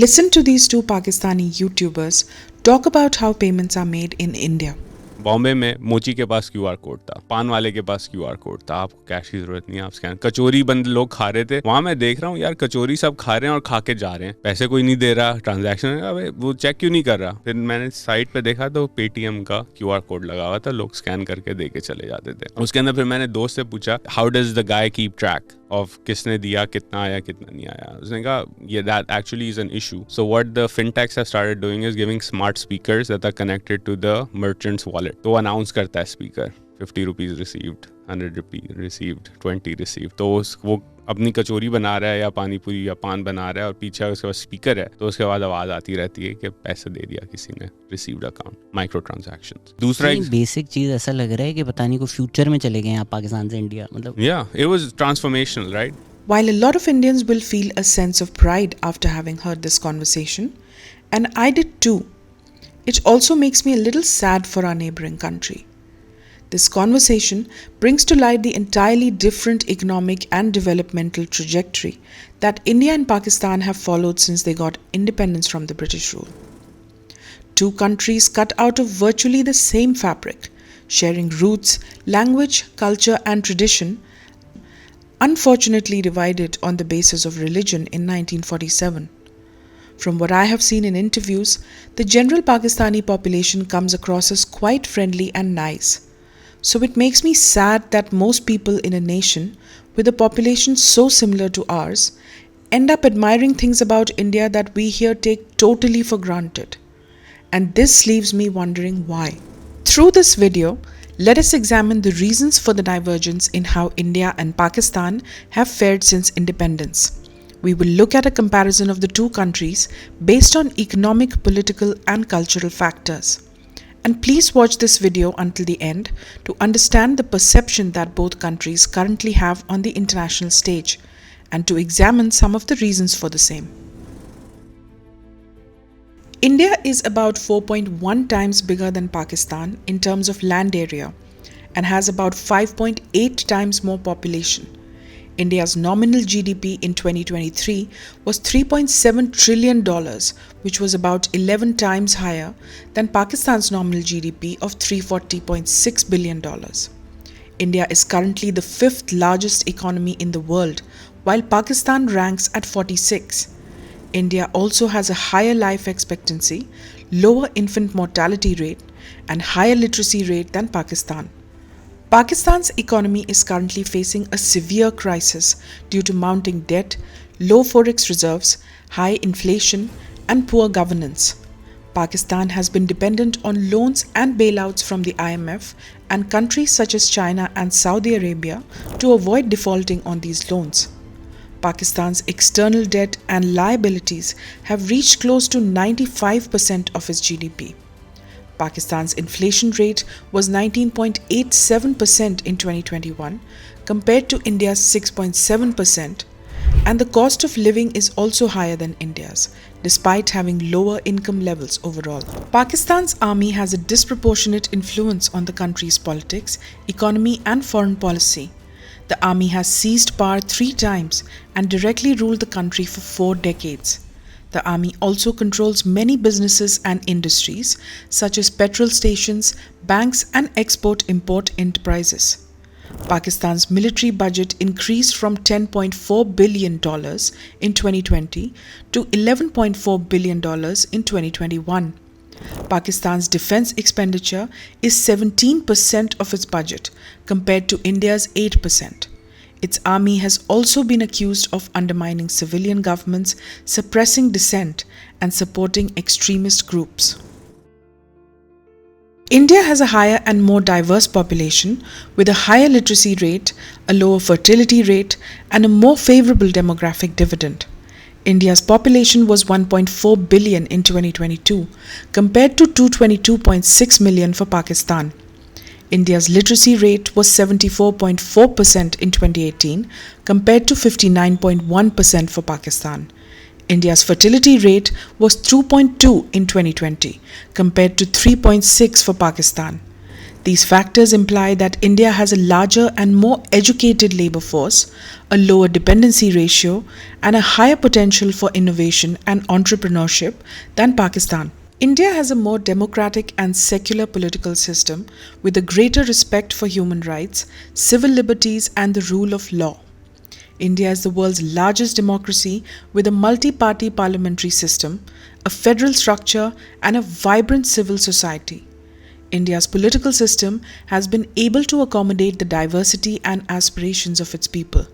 Listen to these two Pakistani YouTubers talk about how payments are made in India. Bombay में मोची के पास QR code था, पान वाले के पास क्यूआर कोड था, आपको कैश की जरूरत नहीं है, आप स्कैन। कचौरी बंद लोग खा रहे थे वहां, मैं देख रहा हूँ यार कचौरी सब खा रहे हैं और खा के जा रहे हैं, पैसे कोई नहीं दे रहा, ट्रांजैक्शन वो चेक क्यों नहीं कर रहा। फिर मैंने साइट पे देखा तो पेटीएम का क्यूआर कोड लगा हुआ था, लोग स्कैन करके दे के चले जाते थे। उसके अंदर फिर मैंने दोस्त से पूछा how does the guy keep track of किसने दिया, कितना आया, कितना नहीं आया। उसने कहा ये that actually is an issue. So what the fintechs have started doing is giving smart speakers that are connected to the merchants wallet. तो अनाउंस करता है speaker 50 rupees received, 100 rupees received, 20 received. तो वो अपनी कचौरी बना रहा है या पानी पूरी या पान बना रहा है और पीछे उसके बाद स्पीकर है, तो उसके बाद आवाज आती रहती है कि पैसे दे दिया किसी ने, रिसीव्ड अकाउंट, माइक्रो ट्रांजैक्शंस। दूसरा एक बेसिक चीज ऐसा लग रहा है कि पता नहीं को फ्यूचर में चले गए हैं आप पाकिस्तान से इंडिया, मतलब it was transformational, right? While a lot of Indians will feel a sense of pride after having heard this conversation, and I did too, it also makes me a little sad for our neighboring country. This conversation brings to light the entirely different economic and developmental trajectory that India and Pakistan have followed since they got independence from the British rule. Two countries cut out of virtually the same fabric, sharing roots, language, culture, and tradition, unfortunately divided on the basis of religion in 1947. From what I have seen in interviews, the general Pakistani population comes across as quite friendly and nice. So it makes me sad that most people in a nation with a population so similar to ours end up admiring things about India that we here take totally for granted. And this leaves me wondering why. Through this video, let us examine the reasons for the divergence in how India and Pakistan have fared since independence. We will look at a comparison of the two countries based on economic, political, and cultural factors. And please watch this video until the end to understand the perception that both countries currently have on the international stage and to examine some of the reasons for the same. India is about 4.1 times bigger than Pakistan in terms of land area and has about 5.8 times more population. India's nominal GDP in 2023 was $3.7 trillion, which was about 11 times higher than Pakistan's nominal GDP of $340.6 billion. India is currently the fifth largest economy in the world, while Pakistan ranks at 46. India also has a higher life expectancy, lower infant mortality rate, and higher literacy rate than Pakistan. Pakistan's economy is currently facing a severe crisis due to mounting debt, low forex reserves, high inflation, and poor governance. Pakistan has been dependent on loans and bailouts from the IMF and countries such as China and Saudi Arabia to avoid defaulting on these loans. Pakistan's external debt and liabilities have reached close to 95% of its GDP. Pakistan's inflation rate was 19.87% in 2021 compared to India's 6.7%, and the cost of living is also higher than India's, despite having lower income levels overall. Pakistan's army has a disproportionate influence on the country's politics, economy, and foreign policy. The army has seized power 3 times and directly ruled the country for 4 decades. The army also controls many businesses and industries such as petrol stations, banks, and export-import enterprises. Pakistan's military budget increased from $10.4 billion in 2020 to $11.4 billion in 2021. Pakistan's defense expenditure is 17% of its budget compared to India's 8%. Its army has also been accused of undermining civilian governments, suppressing dissent, and supporting extremist groups. India has a higher and more diverse population with a higher literacy rate, a lower fertility rate, and a more favorable demographic dividend. India's population was 1.4 billion in 2022 compared to 222.6 million for Pakistan. India's literacy rate was 74.4% in 2018 compared to 59.1% for Pakistan. India's fertility rate was 2.2 in 2020 compared to 3.6 for Pakistan. These factors imply that India has a larger and more educated labor force, a lower dependency ratio, and a higher potential for innovation and entrepreneurship than Pakistan. India has a more democratic and secular political system with a greater respect for human rights, civil liberties, and the rule of law. India is the world's largest democracy with a multi-party parliamentary system, a federal structure, and a vibrant civil society. India's political system has been able to accommodate the diversity and aspirations of its people,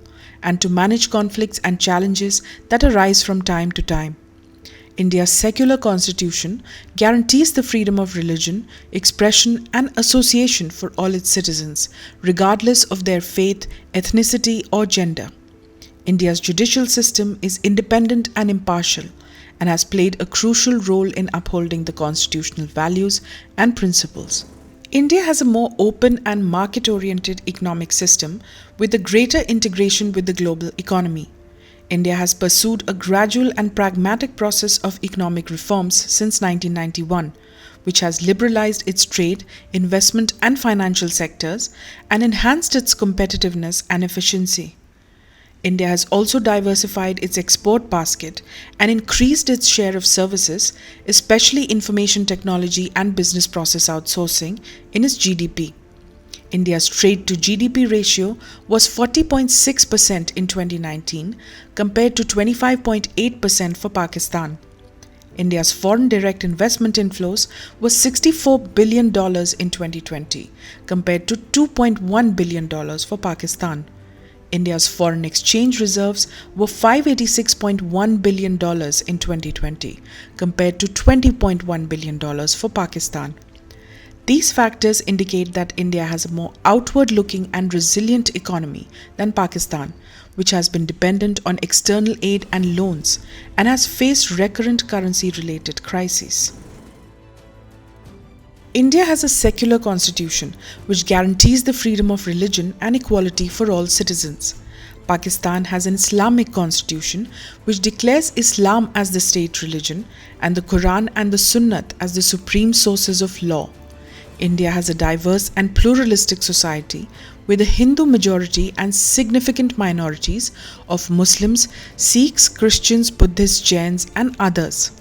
and to manage conflicts and challenges that arise from time to time. India's secular constitution guarantees the freedom of religion, expression, and association for all its citizens, regardless of their faith, ethnicity, or gender. India's judicial system is independent and impartial, and has played a crucial role in upholding the constitutional values and principles. India has a more open and market-oriented economic system with a greater integration with the global economy. India has pursued a gradual and pragmatic process of economic reforms since 1991, which has liberalized its trade, investment, and financial sectors and enhanced its competitiveness and efficiency. India has also diversified its export basket and increased its share of services, especially information technology and business process outsourcing, in its GDP. India's trade to GDP ratio was 40.6% in 2019 compared to 25.8% for Pakistan. India's foreign direct investment inflows was $64 billion in 2020 compared to $2.1 billion for Pakistan. India's foreign exchange reserves were $586.1 billion in 2020 compared to $20.1 billion for Pakistan. These factors indicate that India has a more outward-looking and resilient economy than Pakistan, which has been dependent on external aid and loans and has faced recurrent currency-related crises. India has a secular constitution which guarantees the freedom of religion and equality for all citizens. Pakistan has an Islamic constitution which declares Islam as the state religion and the Quran and the Sunnat as the supreme sources of law. India has a diverse and pluralistic society with a Hindu majority and significant minorities of Muslims, Sikhs, Christians, Buddhists, Jains, and others.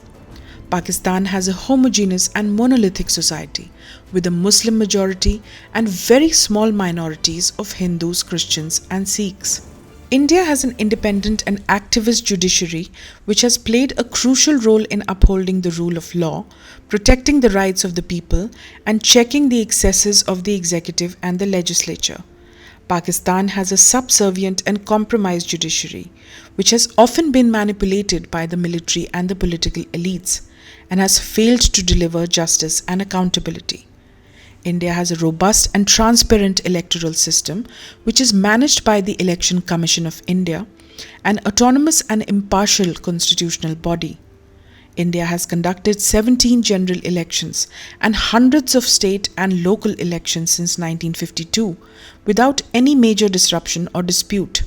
Pakistan has a homogeneous and monolithic society with a Muslim majority and very small minorities of Hindus, Christians, and Sikhs. India has an independent and activist judiciary which has played a crucial role in upholding the rule of law, protecting the rights of the people, and checking the excesses of the executive and the legislature. Pakistan has a subservient and compromised judiciary, which has often been manipulated by the military and the political elites, and has failed to deliver justice and accountability. India has a robust and transparent electoral system, which is managed by the Election Commission of India, an autonomous and impartial constitutional body. India has conducted 17 general elections and hundreds of state and local elections since 1952 without any major disruption or dispute.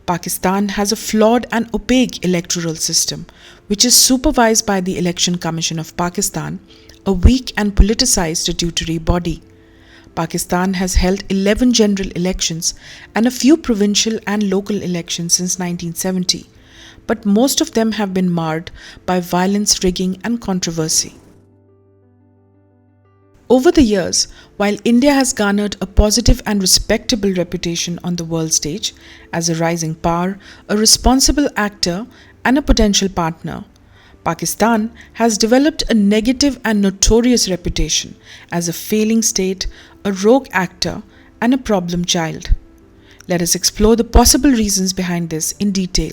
Pakistan has a flawed and opaque electoral system, which is supervised by the Election Commission of Pakistan, a weak and politicized statutory body. Pakistan has held 11 general elections and a few provincial and local elections since 1970, but most of them have been marred by violence, rigging, and controversy. Over the years, while India has garnered a positive and respectable reputation on the world stage as a rising power, a responsible actor, and a potential partner, Pakistan has developed a negative and notorious reputation as a failing state, a rogue actor, and a problem child. Let us explore the possible reasons behind this in detail.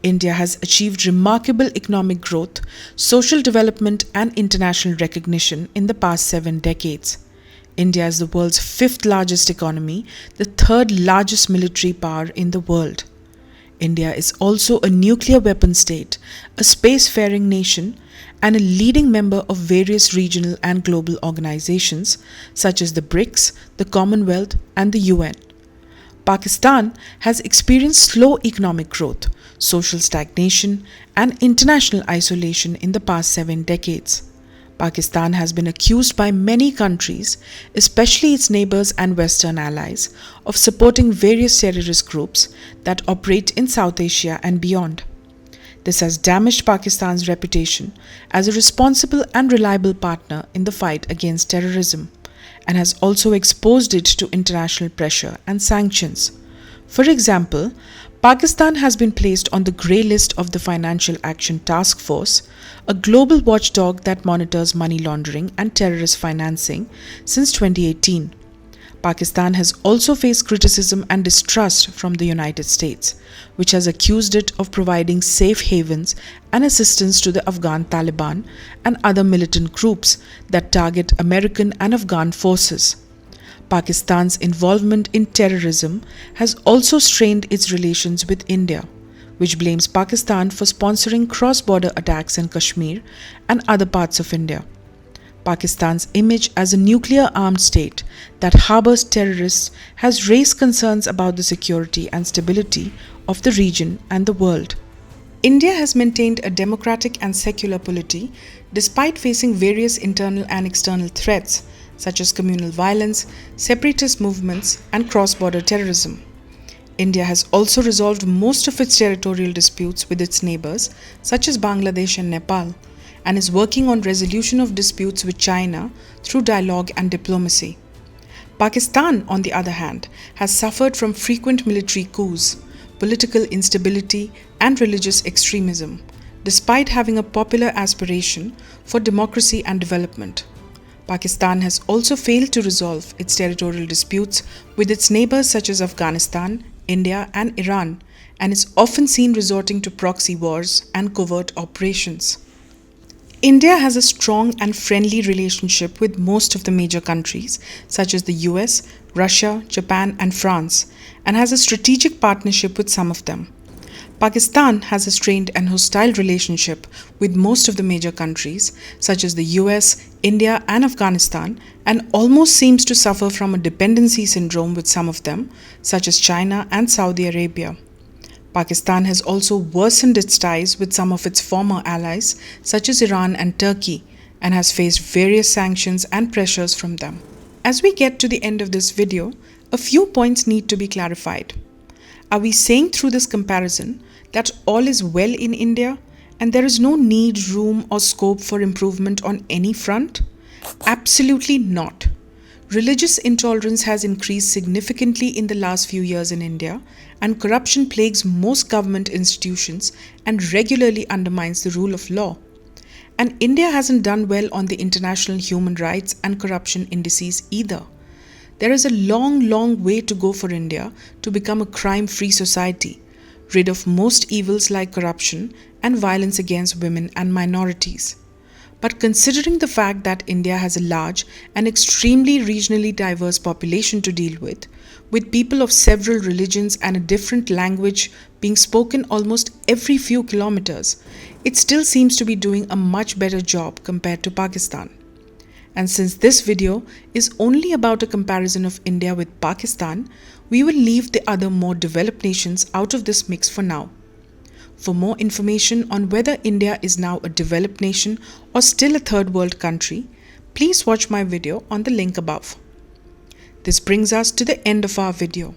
India has achieved remarkable economic growth, social development, and international recognition in the past 7 decades. India is the world's 5th largest economy, the 3rd largest military power in the world. India is also a nuclear weapon state, a spacefaring nation, and a leading member of various regional and global organizations such as the BRICS, the Commonwealth, and the UN. Pakistan has experienced slow economic growth, social stagnation, and international isolation in the past 7 decades. Pakistan has been accused by many countries, especially its neighbors and Western allies, of supporting various terrorist groups that operate in South Asia and beyond. This has damaged Pakistan's reputation as a responsible and reliable partner in the fight against terrorism, and has also exposed it to international pressure and sanctions. For example, Pakistan has been placed on the grey list of the Financial Action Task Force, a global watchdog that monitors money laundering and terrorist financing, since 2018. Pakistan has also faced criticism and distrust from the United States, which has accused it of providing safe havens and assistance to the Afghan Taliban and other militant groups that target American and Afghan forces. Pakistan's involvement in terrorism has also strained its relations with India, which blames Pakistan for sponsoring cross-border attacks in Kashmir and other parts of India. Pakistan's image as a nuclear-armed state that harbors terrorists has raised concerns about the security and stability of the region and the world. India has maintained a democratic and secular polity despite facing various internal and external threats such as communal violence, separatist movements, and cross-border terrorism. India has also resolved most of its territorial disputes with its neighbors, such as Bangladesh and Nepal, and is working on resolution of disputes with China through dialogue and diplomacy. Pakistan, on the other hand, has suffered from frequent military coups, political instability, and religious extremism, despite having a popular aspiration for democracy and development. Pakistan has also failed to resolve its territorial disputes with its neighbors such as Afghanistan, India, and Iran, and is often seen resorting to proxy wars and covert operations. India has a strong and friendly relationship with most of the major countries such as the US, Russia, Japan, and France, and has a strategic partnership with some of them. Pakistan has a strained and hostile relationship with most of the major countries such as the US, India, and Afghanistan, and almost seems to suffer from a dependency syndrome with some of them, such as China and Saudi Arabia. Pakistan has also worsened its ties with some of its former allies, such as Iran and Turkey, and has faced various sanctions and pressures from them. As we get to the end of this video, a few points need to be clarified. Are we saying through this comparison that all is well in India and there is no need, room, or scope for improvement on any front? Absolutely not. Religious intolerance has increased significantly in the last few years in India, and corruption plagues most government institutions and regularly undermines the rule of law. And India hasn't done well on the international human rights and corruption indices either. There is a long way to go for India to become a crime-free society, rid of most evils like corruption and violence against women and minorities. But considering the fact that India has a large and extremely regionally diverse population to deal with people of several religions and a different language being spoken almost every few kilometers, it still seems to be doing a much better job compared to Pakistan. And since this video is only about a comparison of India with Pakistan, we will leave the other more developed nations out of this mix for now. For more information on whether India is now a developed nation or still a third world country, please watch my video on the link above. This brings us to the end of our video.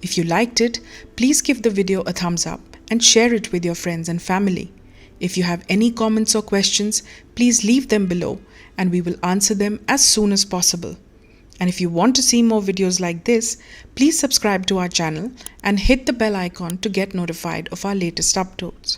If you liked it, please give the video a thumbs up and share it with your friends and family. If you have any comments or questions, please leave them below and we will answer them as soon as possible. And if you want to see more videos like this, please subscribe to our channel and hit the bell icon to get notified of our latest uploads.